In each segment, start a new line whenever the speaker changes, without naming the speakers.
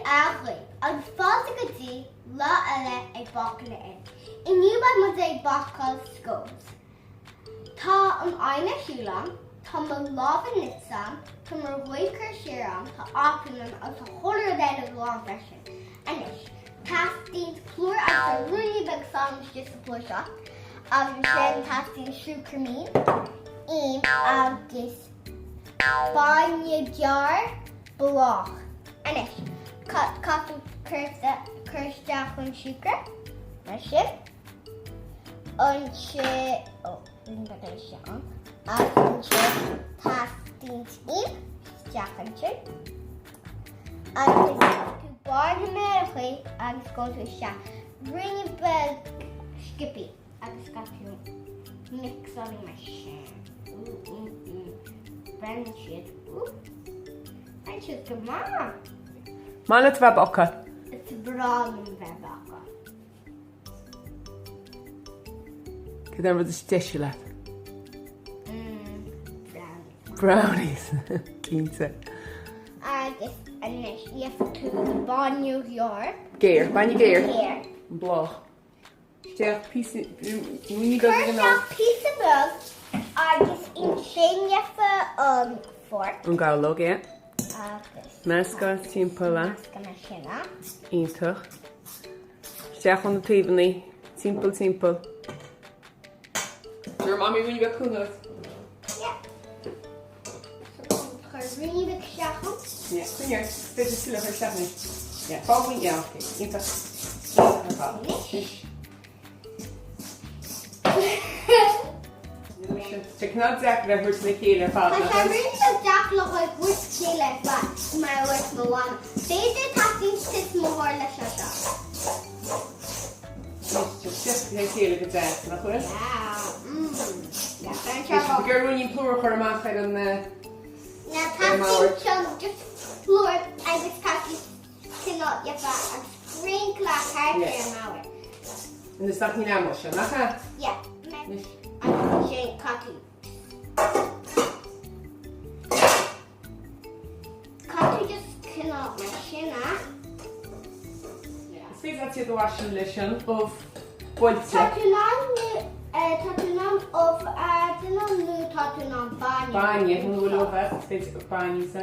álainn, agus fáilte go dtí lá eile ag bácáil in. Iniu ba mu ag bácáil scóis. Tá an aine siúlan, tá mo lábha nitsan, tá mar bhuichar siúran, tá ápainan agus tá choir dead a glán freisin. Anis, tastín plúr agus a rúni bag sámas just a plúr seo, agus sin tastín siú crmín, agus bainne gear blách. Anis, catú cursteach chun siúcra, mar sin. An sé, rin bag é seán, agus an sé tastín tín, steachan sin. Agus tú barna merachí agus go tú se rinne bag skippy agus catú mixáí mar sin. Brenn siad. Brenn siad go má.
Mála tú bheith bácáil.
It's brálin bheith bácáil.
Cad ar bhd is deise leat?
Brownies.
Brownies. Cínta.
Agus anis, yes tú bainniú gear.
Géir, bainne géir.
Géir.
Blách. Steach písa, múni go
Cursteach písa bug agus in sin yefa an fork.
An gáilog, é.
Agus
Measca timppla,
Measca mar sinna.
ítach. Steach an na taobhannaí, timppla. Dúir mami múni go cúnach.
Yeah. So, chuir rinne bag seacham.
Ja, cúneir, beidir sila chuir seachnaí. Ja, fábhain, ja, oké, ítach. Te knad deach le thuirt na chéile fád.
Tá sé rinne deach le chuid bhuiit chéile fa mar bhuiit mo bhain. Féidir tatín sis mór le seo.
Just na chéile go deach nach chuir.
Yeah,
Gur rúin plúr chuir amach ar an
na tatín sean just plúr agus tatín cinál yefa agus sprinkla carta ar máir.
in de stad ní am se nach?
Yeah, sé catú. Catú just cinál mar sinna.
Is féidir tí go bhaisiú lei sin ó bhailte.
Tatúnán of nú tatúnán bainne.
Bainne, hún bhfuil ó bheith, féidir go bainne sa.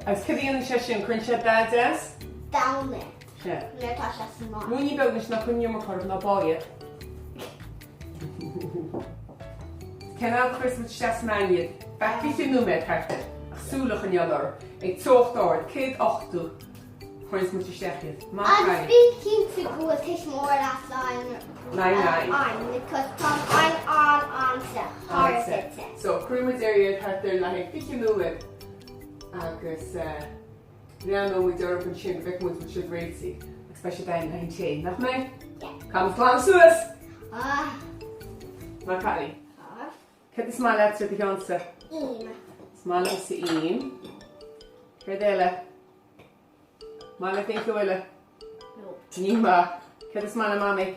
Agus cydíon sé sin crunn sé badass?
Dáne.
Se.
Netá sé smá.
Múni beagnas na chunne mar chorb na báiad. Cenál Christmas seas maniad, beci sin númed carta, ach súlach an iadar, ag tóchtáir, céad 8 chuins mu stechiad.
An bhí cinnta go tuis mór as láin.
Láin.
Because tá an ansa.
So, crúmid éiriad cartar le ag fici númed, agus rianó mu dearb an sin bheith mu siad réití, ag speisial dain na hin sé, nach mé? Cam plán suas! Bácáil. Cad is mála leat di gansa? Mála sa un. Cad eile? Mála féin clúile?
No.
Ní má. Cad is mála mami?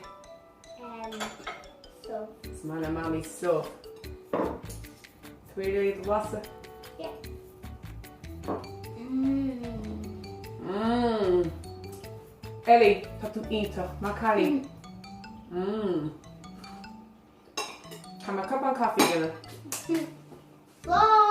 So.
Is mála mami so. Tuidir iad wasa?
Yeah.
Ellie, tá tú ítach, Bácáil. Tá má cup an caffi gile.
Bye.